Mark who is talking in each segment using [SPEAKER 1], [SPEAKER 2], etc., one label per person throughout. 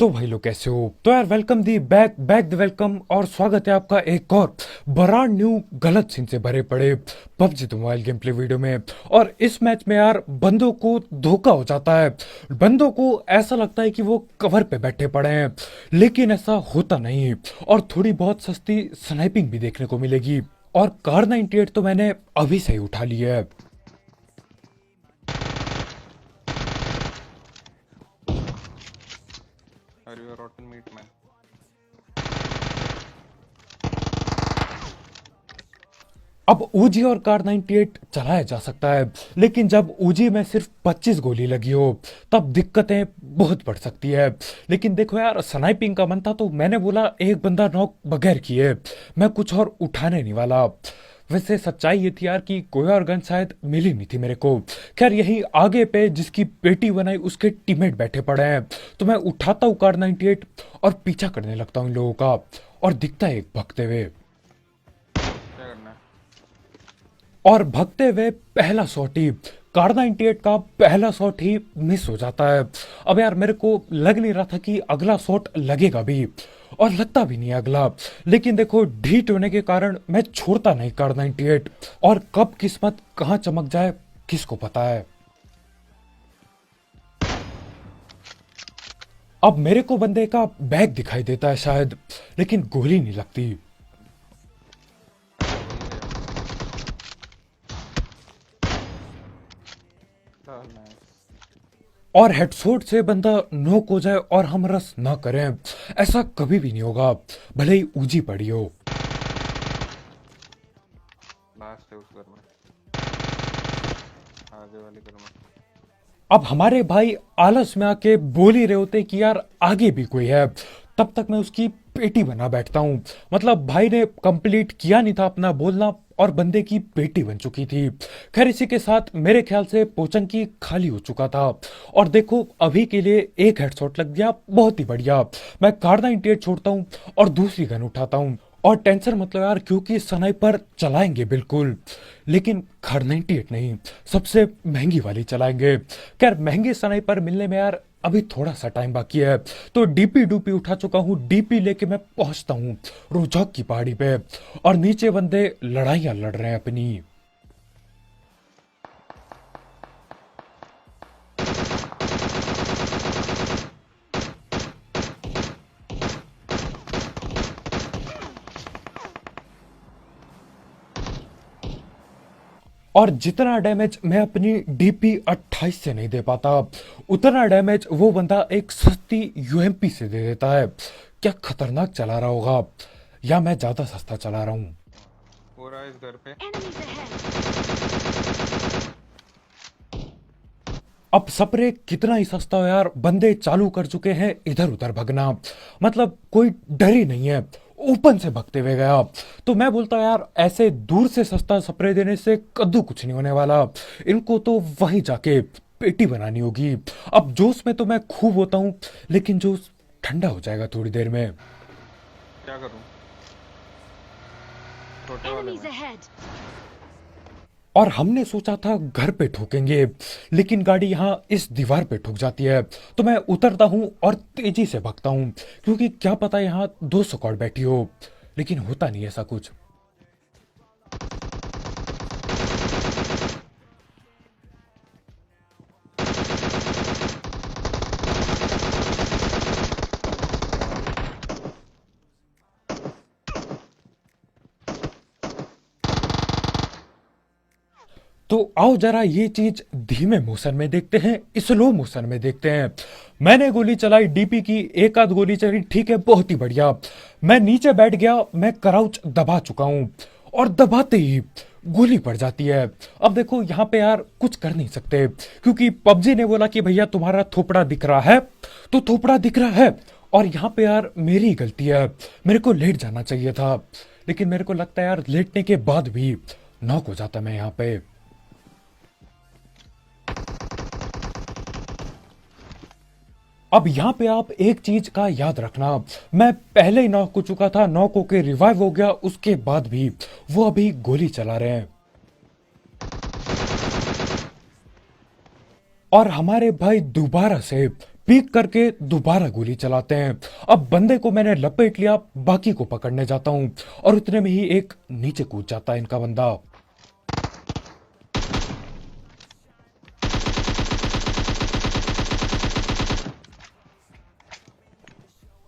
[SPEAKER 1] तो भाई लोग कैसे हो? तो यार welcome the back back the welcome और स्वागत है आपका एक और ब्रांड न्यू गलत सीन से भरे पड़े PUBG the mobile game play video में। और इस मैच में यार बंदों को धोखा हो जाता है। बंदों को ऐसा लगता है कि वो कवर पे बैठे पड़े हैं, लेकिन ऐसा होता नहीं। और थोड़ी बहुत सस्ती स्नाइपिंग भी देखने को मिलेगी। और कार 98 तो मैंने अभी से ही उठा ली है।
[SPEAKER 2] Are you a rotten meat man?
[SPEAKER 1] अब ओजी और कार 98 चलाया जा सकता है, लेकिन जब ओजी में सिर्फ 25 गोली लगी हो तब दिक्कतें बहुत बढ़ सकती है। लेकिन देखो यार, स्नाइपिंग का मन था तो मैंने बोला एक बंदा नॉक बगैर किए मैं कुछ और उठाने नहीं वाला। वैसे सच्चाई ये थी यार कि कोई और गन शायद मिली नहीं थी मेरे को। खैर यही आगे पे जिसकी पेटी बनाई उसके टीममेट बैठे पड़े हैं, तो मैं उठाता हूँ कार 98 और पीछा करने लगता हूँ इन लोगों का। और दिखता है एक भगते हुए,
[SPEAKER 2] क्या करना है?
[SPEAKER 1] और भगते हुए पहला शॉट ही कार 98 का पहला शॉट ही मिस हो जाता है। अब यार मेरे को लग नहीं रहा था कि अगला शॉट लगेगा भी, और लगता भी नहीं है अगला। लेकिन देखो ढीठ होने के कारण मैं छोड़ता नहीं कार 98, और कब किस्मत कहाँ चमक जाए किसको पता है। अब मेरे को बंदे का बैग दिखाई देता है शायद, लेकिन गोली नहीं लगती।
[SPEAKER 2] हाँ, nice.
[SPEAKER 1] और हेडशॉट से बंदा नॉक हो जाए और हम रस ना करें, ऐसा कभी भी नहीं होगा, भले ही ऊंची पड़ी हो।
[SPEAKER 2] लास्ट है उस घर में, आगे वाले घर में।
[SPEAKER 1] अब हमारे भाई आलस में आके बोल ही रहे होते कि यार आगे भी कोई है, तब तक मैं उसकी पेटी बना बैठता हूँ। मतलब भाई ने कंप्लीट किया नहीं था अपना बोलना और बंदे की पेटी बन चुकी थी। खैर इसी के साथ मेरे ख्याल से पोचंकी खाली हो चुका था। और देखो अभी के लिए एक हेडशॉट लग गया, बहुत ही बढ़िया। मैं कार 98 छोड़ता हूँ और दूसरी गन उठाता हूँ। और टेंशन मतलब यार, क्योंकि स्नाइपर चलाएंगे बिल्कुल, लेकिन कार 98 नहीं, सबसे महंगी वाली चलाएंगे। खैर महंगे स्नाइपर मिलने में यार अभी थोड़ा सा टाइम बाकी है, तो डीपी डूपी उठा चुका हूँ। डीपी लेके मैं पहुंचता हूँ रोजाक की पहाड़ी पे, और नीचे बंदे लड़ाइयां लड़ रहे हैं अपनी। और जितना डैमेज मैं अपनी डीपी 28 से नहीं दे पाता, उतना डैमेज वो बंदा एक सस्ती यूएमपी से दे देता है। क्या खतरनाक चला रहा होगा, या मैं ज्यादा सस्ता चला रहा हूँ।
[SPEAKER 2] हो रहा है इस घर पे।
[SPEAKER 3] Enemies ahead!
[SPEAKER 1] अब स्प्रे कितना ही सस्ता हो यार, बंदे चालू कर चुके हैं इधर उधर भगना। मतलब कोई डर ही नहीं है, ओपन से भगते हुए गया। तो मैं बोलता यार ऐसे दूर से सस्ता स्प्रे देने से कद्दू कुछ नहीं होने वाला, इनको तो वहीं जाके पेटी बनानी होगी। अब जोश में तो मैं खूब होता हूँ, लेकिन जोश ठंडा हो जाएगा थोड़ी देर में।
[SPEAKER 2] क्या करूं? छोटे वाले
[SPEAKER 3] Enemies
[SPEAKER 2] में।
[SPEAKER 3] ahead!
[SPEAKER 1] और हमने सोचा था घर पे ठोकेंगे, लेकिन गाड़ी यहाँ इस दीवार पे ठुक जाती है। तो मैं उतरता हूँ और तेजी से भागता हूँ, क्योंकि क्या पता यहाँ 200 स्क्वाड बैठी हो। लेकिन होता नहीं ऐसा कुछ। तो आओ जरा ये चीज धीमे मोशन में देखते हैं, स्लो मोशन में देखते हैं। मैंने गोली चलाई डीपी की, एक आध गोली चली, ठीक है बहुत ही बढ़िया। मैं नीचे बैठ गया, मैं क्राउच दबा चुका हूं, और दबाते ही गोली पड़ जाती है। अब देखो यहाँ पे यार कुछ कर नहीं सकते, क्योंकि पबजी ने बोला कि भैया तुम्हारा थोपड़ा दिख रहा है, तो थोपड़ा दिख रहा है। और यहाँ पे यार मेरी ही गलती है, मेरे को लेट जाना चाहिए था। लेकिन मेरे को लगता है यार लेटने के बाद भी नॉक हो जाता मैं यहाँ पे। अब यहाँ पे आप एक चीज का याद रखना, मैं पहले ही नॉक हो चुका था, नॉक होके रिवाइव हो गया, उसके बाद भी वो अभी गोली चला रहे हैं। और हमारे भाई दोबारा से पीक करके दोबारा गोली चलाते हैं। अब बंदे को मैंने लपेट लिया, बाकी को पकड़ने जाता हूं और उतने में ही एक नीचे कूद जाता है इनका बंदा।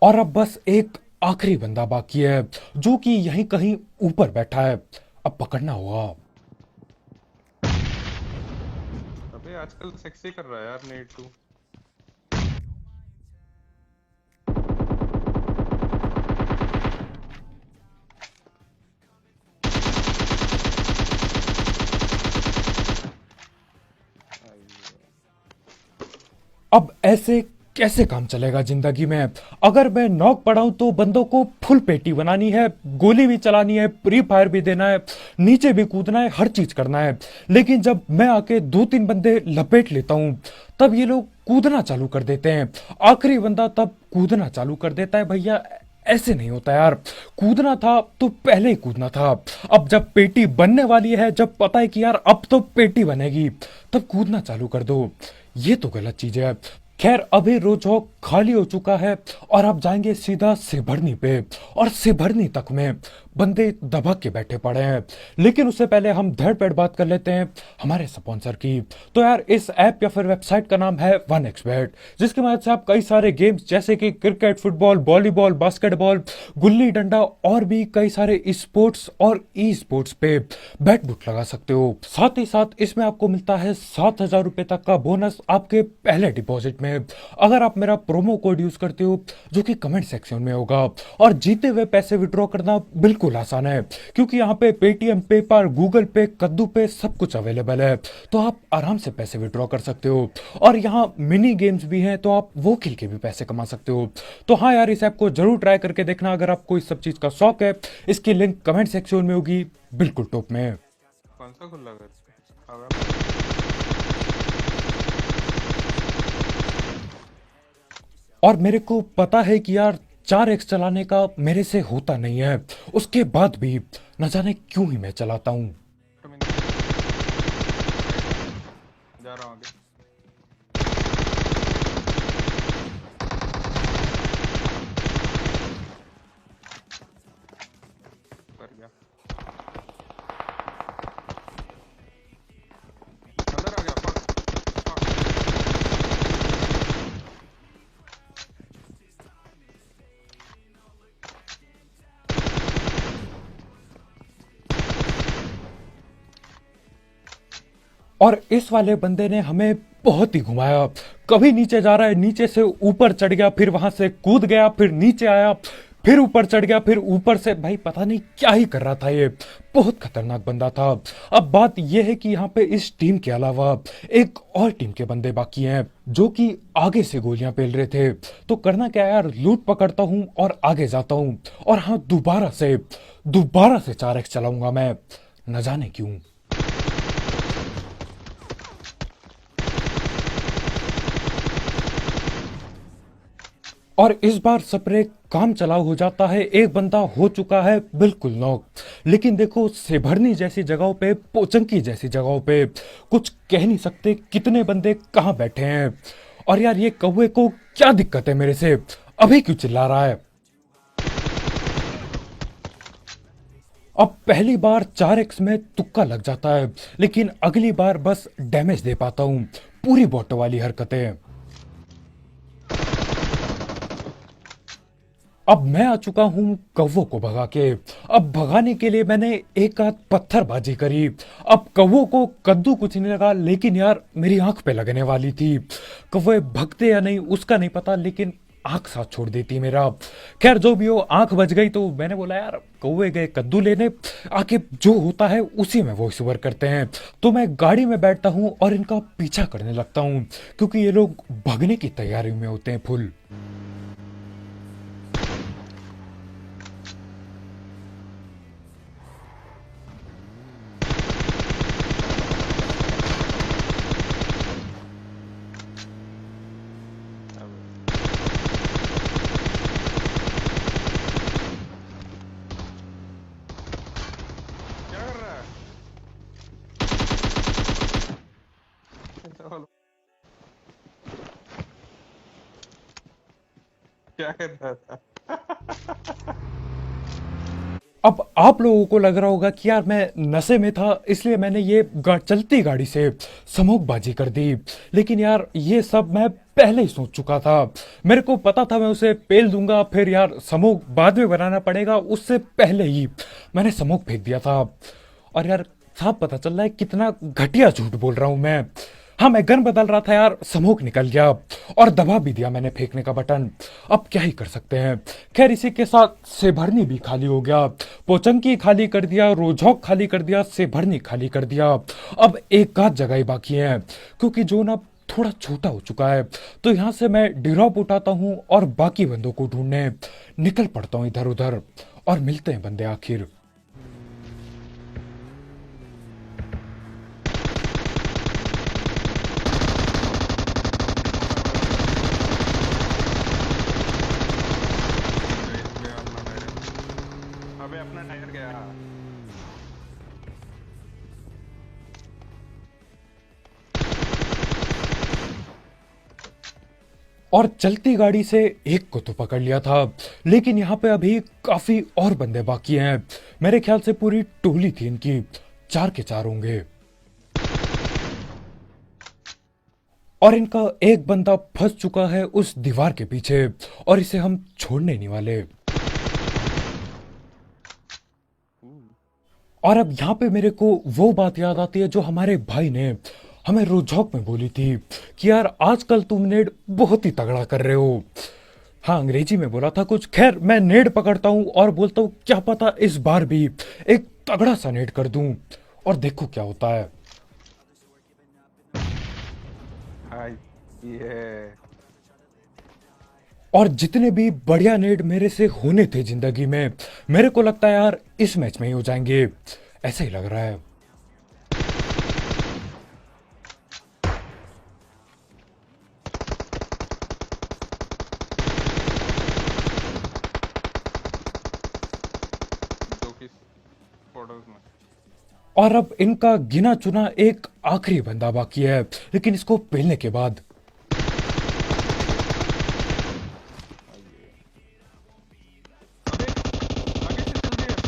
[SPEAKER 1] और अब बस एक आखिरी बंदा बाकी है जो कि यहीं कहीं ऊपर बैठा है, अब पकड़ना होगा।
[SPEAKER 2] अबे आजकल सेक्सी कर रहा है यार नेट टू।
[SPEAKER 1] अब ऐसे कैसे काम चलेगा जिंदगी में? अगर मैं नॉक पड़ा हूं तो बंदों को फुल पेटी बनानी है, गोली भी चलानी है, प्री फायर भी देना है, नीचे भी कूदना है, हर चीज करना है। लेकिन जब मैं आके 2-3 बंदे लपेट लेता हूं तब ये लोग कूदना चालू कर देते हैं। आखिरी बंदा तब कूदना चालू कर देता है। भैया ऐसे नहीं होता यार, कूदना था तो पहले ही कूदना था। अब जब पेटी बनने वाली है, जब पता है कि यार अब तो पेटी बनेगी, तब कूदना चालू कर दो। ये तो गलत चीज है। खैर अभी रोजो खाली हो चुका है और अब जाएंगे सीधा सिभरनी पे, और सिभरनी तक में बंदे दबक के बैठे पड़े हैं। लेकिन उससे पहले हम धड़ पेड़ बात कर लेते हैं हमारे स्पॉन्सर की। तो यार इस ऐप या फिर वेबसाइट का नाम है 1xBet, जिसकी मदद से आप कई सारे गेम्स जैसे कि cricket, football, volleyball, basketball, gulli danda और भी कई सारे स्पोर्ट्स और ई स्पोर्ट्स पे बैट बुट लगा सकते हो। साथ ही साथ इसमें आपको मिलता है 7,000 रुपए तक का बोनस आपके पहले डिपॉजिट में, अगर आप मेरा प्रोमो कोड यूज करते हो, जो कि कमेंट सेक्शन में होगा। और जीते हुए पैसे विड्रॉ करना बिल्कुल आसान है, क्योंकि यहाँ पे पेटीएम, पेपाल, गूगल पे, कद्दू पे सब कुछ अवेलेबल है, तो आप आराम से पैसे विड्रॉ कर सकते हो। और यहाँ मिनी गेम्स भी हैं, तो आप वो खेल के भी पैसे कमा सकते हो। तो हाँ यार, इस ऐप को जरूर ट्राई करके देखना अगर आपको इस सब चीज का शौक है। इसकी लिंक कमेंट सेक्शन में होगी, बिल्कुल टॉप में।
[SPEAKER 2] कौन सा खुला घर पे?
[SPEAKER 1] और मेरे को पता है कि यार 4x चलाने का मेरे से होता नहीं है, उसके बाद भी न जाने क्यों ही मैं चलाता हूं।
[SPEAKER 2] जा रहा हूँ आगे। कर गया, अंदर आ गया। Fuck fuck.
[SPEAKER 1] और इस वाले बंदे ने हमें बहुत ही घुमाया, कभी नीचे जा रहा है, नीचे से ऊपर चढ़ गया, फिर वहां से कूद गया, फिर नीचे आया, फिर ऊपर चढ़ गया, फिर ऊपर से, भाई पता नहीं क्या ही कर रहा था ये, बहुत खतरनाक बंदा था। अब बात यह है कि यहाँ पे इस टीम के अलावा एक और टीम के बंदे बाकी हैं जो कि आगे से गोलियां पेल रहे थे। तो करना क्या यार, लूट पकड़ता हूं और आगे जाता हूं, और हाँ दोबारा से 4x चलाऊंगा मैं, न जाने क्यों। और इस बार स्प्रे काम चलाऊ हो जाता है, एक बंदा हो चुका है बिल्कुल नॉक। लेकिन देखो सेभरनी जैसी जगहों पे, पोचंकी जैसी जगहों पे कुछ कह नहीं सकते कितने बंदे कहां बैठे हैं। और यार ये कौवे को क्या दिक्कत है मेरे से, अभी क्यों चिल्ला रहा है? अब पहली बार 4x में तुक्का लग जाता है, लेकिन अगली बार बस डैमेज दे पाता हूं, पूरी बॉट वाली हरकतें। अब मैं आ चुका हूं कौवों को भगा के। अब भगाने के लिए मैंने एक आध पत्थरबाजी करी। अब कौवों को कद्दू कुछ नहीं लगा, लेकिन यार मेरी आंख पे लगने वाली थी। कौवे भगते या नहीं उसका नहीं पता, लेकिन आंख साथ छोड़ देती मेरा। खैर जो भी हो, आंख बच गई, तो मैंने बोला यार कौवे गए कद्दू लेने, आके जो होता है उसी में वॉइस ओवर करते हैं। तो मैं गाड़ी में बैठता हूं और इनका पीछा करने लगता हूं, क्योंकि ये लोग भगने की तैयारी में होते हैं फुल।
[SPEAKER 2] क्या कर रहा है? चलो। क्या कर रहा था?
[SPEAKER 1] अब आप लोगों को लग रहा होगा कि यार मैं नशे में था इसलिए मैंने ये चलती गाड़ी से स्मोकबाजी कर दी, लेकिन यार ये सब मैं पहले ही सोच चुका था। मेरे को पता था मैं उसे पेल दूंगा, फिर यार स्मोक बाद में बनाना पड़ेगा, उससे पहले ही मैंने स्मोक फेंक दिया था। और यार साहब पता चल रहा है कितना घटिया झूठ बोल रहा हूं मैं। हाँ मैं गन बदल रहा था यार, स्मोक निकल गया और दबा भी दिया मैंने फेंकने का बटन। अब क्या ही कर सकते हैं। खैर इसी के साथ सेभरनी भी खाली हो गया, पोचंकी खाली कर दिया, रोजौक खाली कर दिया, सेभरनी खाली कर दिया। अब एक आध जगह ही बाकी है क्योंकि जोन अब थोड़ा छोटा हो चुका है। तो यहाँ से मैं ड्रॉप उठाता हूँ और बाकी बंदों को ढूंढने निकल पड़ता हूँ इधर उधर, और मिलते हैं बंदे आखिर।
[SPEAKER 2] इसलिए अपना टायर, अबे अपना टायर गया।
[SPEAKER 1] और चलती गाड़ी से एक को तो पकड़ लिया था, लेकिन यहाँ पे अभी काफी और बंदे बाकी हैं। मेरे ख्याल से पूरी टोली थी इनकी, 4 के 4 होंगे। और इनका एक बंदा फंस चुका है उस दीवार के पीछे और इसे हम छोड़ने नहीं वाले। और अब यहाँ पे मेरे को वो बात याद आती है जो हमारे भाई ने हमें रोजौक में बोली थी कि यार आजकल तुम नेड बहुत ही तगड़ा कर रहे हो। हाँ अंग्रेजी में बोला था कुछ। खैर मैं नेड पकड़ता हूँ और बोलता हूँ क्या पता इस बार भी एक तगड़ा सा नेड कर दूं, और देखो क्या होता है।
[SPEAKER 2] हाय ये
[SPEAKER 1] और जितने भी बढ़िया नेड मेरे से होने थे जिंदगी में, मेरे को लगता है यार इस मैच में ही हो जाएंगे, ऐसा ही लग रहा है।
[SPEAKER 2] दो की फोटोज में।
[SPEAKER 1] और अब इनका गिना चुना एक आखिरी बंदा बाकी है, लेकिन इसको पेलने के बाद
[SPEAKER 2] अबे आगे से चल रही है।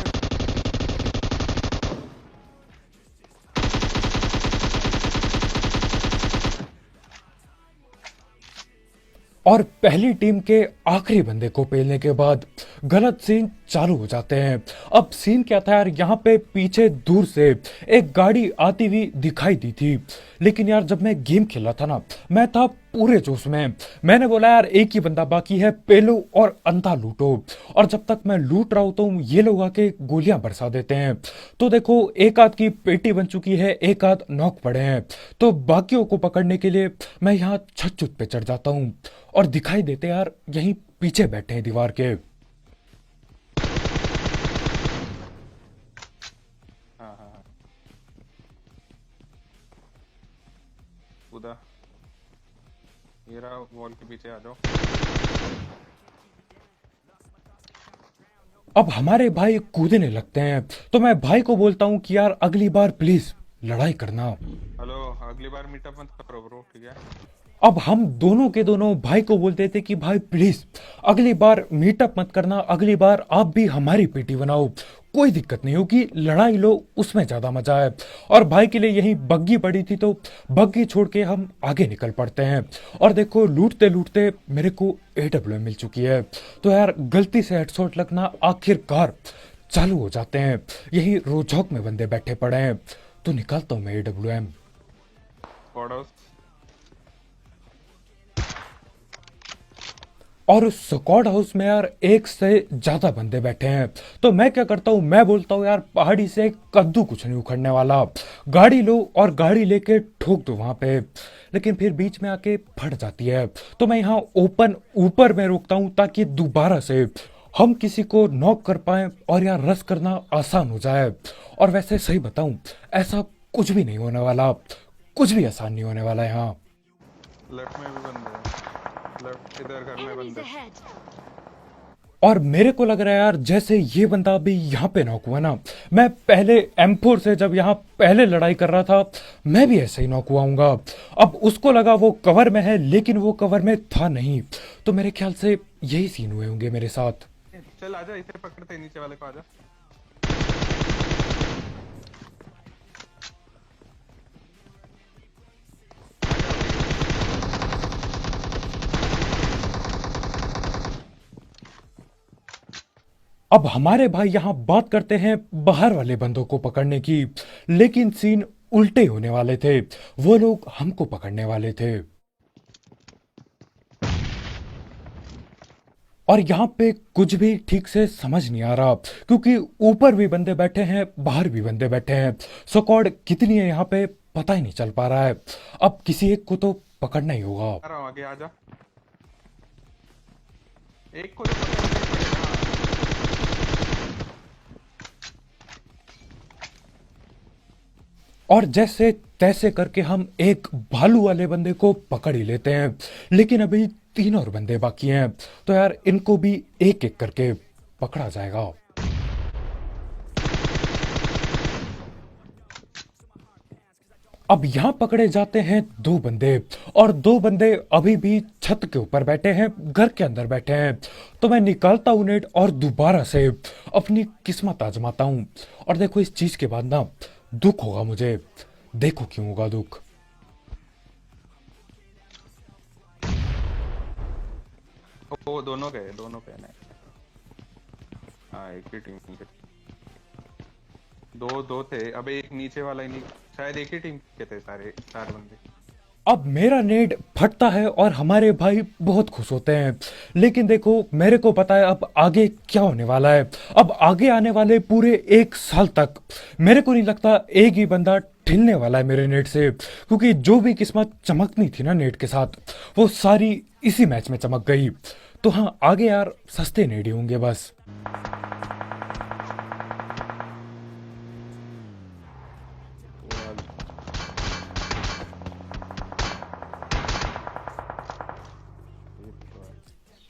[SPEAKER 1] और पहली टीम के आखिरी बंदे को पेलने के बाद गलत सीन चालू हो जाते हैं। अब सीन क्या था यार, यहाँ पे पीछे दूर से एक गाड़ी आती हुई दिखाई दी थी, लेकिन यार जब मैं गेम खेला था ना मैं था पूरे जोश में। मैंने बोला यार एक ही बंदा बाकी है, पेलो और अंधा लूटो। और जब तक मैं लूट रहा होता हूँ ये लोग आके गोलियां बरसा देते हैं। तो देखो एक आध की पेटी बन चुकी है, एक आध नॉक पड़े हैं। तो बाकियों को पकड़ने के लिए मैं यहाँ छत छुत पे चढ़ जाता हूँ और दिखाई देते यार यहीं पीछे बैठे हैं दीवार के।
[SPEAKER 2] हाँ हाँ हाँ, कूदा। ये रहा वॉल के पीछे, आ जाओ।
[SPEAKER 1] अब हमारे भाई कूदने लगते हैं तो मैं भाई को बोलता हूँ कि यार अगली बार प्लीज लड़ाई करना।
[SPEAKER 2] हेलो, अगली बार मीटअप मत करो ब्रो, ठीक है?
[SPEAKER 1] अब हम दोनों के दोनों भाई को बोलते थे कि भाई प्लीज अगली बार मीटअप मत करना, अगली बार आप भी हमारी पीटी बनाओ, कोई दिक्कत नहीं होगी, लड़ाई लो उसमें ज्यादा मजा है। और भाई के लिए यही बग्गी पड़ी थी तो बग्गी छोड़ के हम आगे निकल पड़ते हैं। और देखो लूटते लूटते मेरे को AWM मिल चुकी है। तो यार गलती से हेडशॉट लगना आखिरकार चालू हो जाते हैं। यही रोजौक में बंदे बैठे पड़े हैं तो निकालता हूँ मैं AWM।
[SPEAKER 2] फोटोज।
[SPEAKER 1] और उस स्क्वाड हाउस में यार एक से ज्यादा बंदे बैठे हैं। तो मैं क्या करता हूँ, मैं बोलता हूँ यार पहाड़ी से कद्दू कुछ नहीं उखड़ने वाला, गाड़ी लो और गाड़ी लेके ठोक दो वहां पे। लेकिन फिर बीच में आके फट जाती है तो मैं यहाँ ओपन ऊपर में रोकता हूँ ताकि दोबारा से हम किसी को नॉक कर पाए और यार रस करना आसान हो जाए। और वैसे सही बताऊं ऐसा कुछ भी नहीं होने वाला, कुछ भी आसान नहीं होने वाला यहाँ।
[SPEAKER 2] लेफ्ट में भी बंदे हैं, लेफ्ट इधर घर में
[SPEAKER 3] Enemies
[SPEAKER 2] बंदे।
[SPEAKER 3] ahead!
[SPEAKER 1] और मेरे को लग रहा है यार जैसे ये बंदा अभी यहाँ पे नॉक हुआ ना, मैं पहले M4 से जब यहाँ पहले लड़ाई कर रहा था मैं भी ऐसे ही नॉक हुआ हूँगा। अब उसको लगा वो कवर में है लेकिन वो कवर में था नहीं, तो मेरे ख्याल से यही सीन हुए होंगे मेरे साथ।
[SPEAKER 2] चल आजा, इसे पकड़ते हैं, नीचे वाले को आजा।
[SPEAKER 1] अब हमारे भाई यहाँ बात करते हैं बाहर वाले बंदों को पकड़ने की, लेकिन सीन उल्टे होने वाले थे। वो लोग हमको पकड़ने वाले थे। और यहाँ पे कुछ भी ठीक से समझ नहीं आ रहा, क्योंकि ऊपर भी बंदे बैठे हैं, बाहर भी बंदे बैठे हैं। स्क्वाड कितनी है यहाँ पे पता ही नहीं चल पा रहा है। अब किसी एक को तो पकड़ना ही होगा।
[SPEAKER 2] आ रहा हूँ, आगे आजा। एक को तो पकड़ना ही पड़ेगा।
[SPEAKER 1] और जैसे तैसे करके हम एक भालू वाले बंदे को पकड़ ही लेते हैं, लेकिन अभी 3 और बंदे बाकी हैं। तो यार इनको भी एक एक करके पकड़ा जाएगा। अब यहां पकड़े जाते हैं 2 बंदे, और 2 बंदे अभी भी छत के ऊपर बैठे हैं, घर के अंदर बैठे हैं। तो मैं निकालता हूं नेट और दोबारा से अपनी किस्मत आजमाता हूं। और देखो इस चीज के बाद ना दुख होगा मुझे। देखो क्यों होगा दुख।
[SPEAKER 2] वो दोनों गए, दोनों गए ना। हाँ, एक ही टीम के दो दो थे। अब एक नीचे वाला ही नहीं, शायद एक ही टीम के थे सारे 4 बंदे।
[SPEAKER 1] अब मेरा नेड फटता है और हमारे भाई बहुत खुश होते हैं, लेकिन देखो मेरे को पता है अब आगे क्या होने वाला है। अब आगे आने वाले पूरे 1 साल तक मेरे को नहीं लगता एक ही बंदा ठिलने वाला है मेरे नेट से, क्योंकि जो भी किस्मत चमकनी थी ना नेट के साथ, वो सारी इसी मैच में चमक गई। तो हाँ, आगे यार सस्ते नेट ही होंगे बस।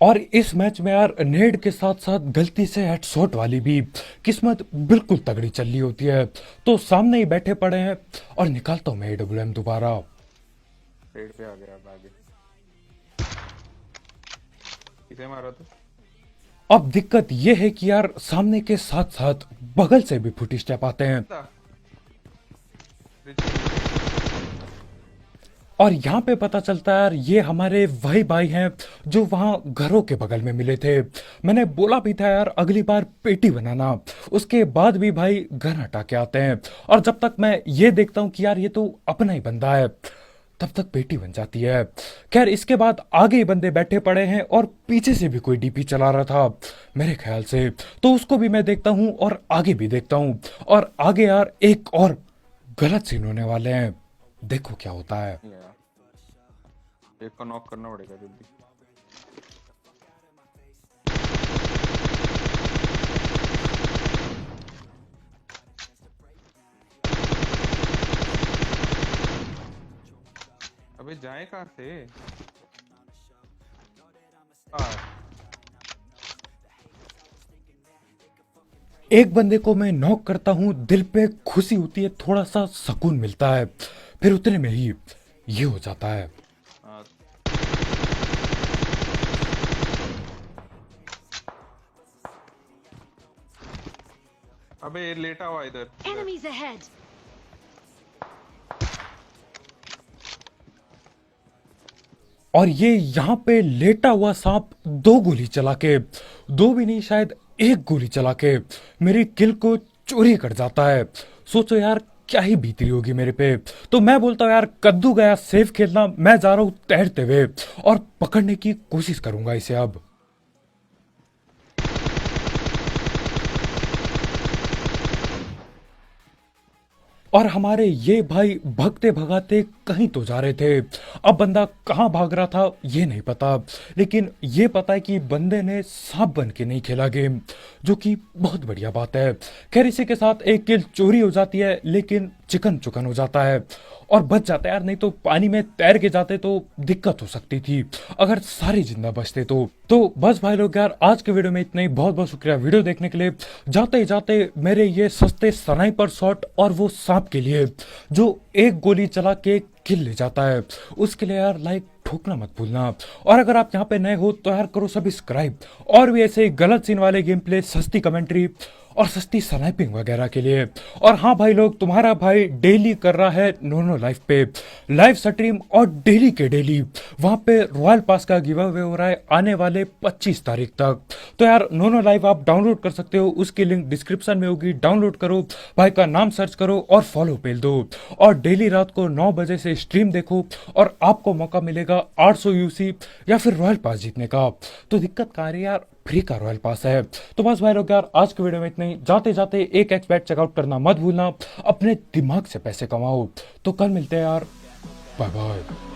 [SPEAKER 1] और इस मैच में यार नेड के साथ साथ गलती से हेडशॉट वाली भी किस्मत बिल्कुल तगड़ी चल रही होती है। तो सामने ही बैठे पड़े हैं और निकालता हूं मैं AWM दोबारा।
[SPEAKER 2] पेड़ पे आ गया। अब आगे किसे मारा तो?
[SPEAKER 1] अब दिक्कत यह है कि यार सामने के साथ साथ बगल से भी फुटी स्टेप आते हैं, और यहाँ पे पता चलता है यार ये हमारे वही भाई हैं जो वहां घरों के बगल में मिले थे। मैंने बोला भी था यार अगली बार पेटी बनाना। उसके बाद भी भाई घर हटा के आते हैं, और जब तक मैं ये देखता हूँ कि यार ये तो अपना ही बंदा है, तब तक पेटी बन जाती है। खैर इसके बाद आगे ही बंदे बैठे पड़े हैं, और पीछे से भी कोई डीपी चला रहा था मेरे ख्याल से। तो उसको भी मैं देखता हूँ और आगे भी देखता हूँ, और आगे यार एक और गलत सीन होने वाले हैं। देखो क्या होता है।
[SPEAKER 2] एक को नॉक करना पड़ेगा जल्दी। अबे जाए कहाँ से?
[SPEAKER 1] एक बंदे को मैं नॉक करता हूं, दिल पे खुशी होती है, थोड़ा सा सुकून मिलता है, फिर उतने में ही ये हो जाता है।
[SPEAKER 2] हाँ, अबे ये लेटा हुआ इधर।
[SPEAKER 3] Enemies ahead!
[SPEAKER 1] और ये यहाँ पे लेटा हुआ सांप 2 गोली चला के, 2 भी नहीं शायद 1 गोली चला के मेरी किल को चोरी कर जाता है। सोचो यार क्या ही बीती होगी मेरे पे। तो मैं बोलता हूँ यार कद्दू गया सेफ खेलना, मैं जा रहा हूँ तैरते हुए और पकड़ने की कोशिश करूंगा इसे अब। और हमारे ये भाई भगते भगाते कहीं तो जा रहे थे। अब बंदा कहाँ भाग रहा था ये नहीं पता, लेकिन ये पता है कि बंदे ने सांप बन के नहीं खेला गेम, जो कि बहुत बढ़िया बात है। खैर इसी के साथ एक किल चोरी हो जाती है, लेकिन चिकन चुकन हो जाता है और बच जाता है यार। नहीं तो पानी में तैर के जाते तो दिक्कत हो सकती थी अगर सारे जिंदा बचते तो बस भाई लोग यार आज के वीडियो में इतना ही। बहुत बहुत शुक्रिया वीडियो देखने के लिए। जाते ही जाते मेरे ये सस्ते स्नाइपर शॉट और वो सांप के लिए जो 1 गोली चला के किल ले जाता है, उसके लिए यार लाइक ठोकना मत भूलना। और अगर आप यहाँ पे नए हो तो यार करो सब्सक्राइब, और भी ऐसे गलत सीन वाले गेम प्ले, सस्ती कमेंट्री और सस्ती स्नाइपिंग वगैरह के लिए। और हाँ भाई लोग, तुम्हारा भाई डेली कर रहा है नोनो लाइफ पे लाइव स्ट्रीम, और डेली के डेली वहां पे रॉयल पास का गिव अवे हो रहा है आने वाले 25 तारीख तक। तो यार नोनो लाइव आप डाउनलोड कर सकते हो, उसकी लिंक डिस्क्रिप्शन में होगी, डाउनलोड करो, भाई का नाम सर्च करो और फॉलो पेल दो। और डेली रात को 9 बजे से स्ट्रीम देखो और आपको मौका मिलेगा 800 यूसी या फिर रॉयल पास जीतने का। तो दिक्कत कहाँ आ रही है यार, फ्री का रॉयल पास है। तो बस भाई लोग यार, आज की वीडियो में इतना ही। जाते जाते एक एक्सबैट चेकआउट करना मत भूलना, अपने दिमाग से पैसे कमाओ। तो कल मिलते हैं यार, बाय बाय।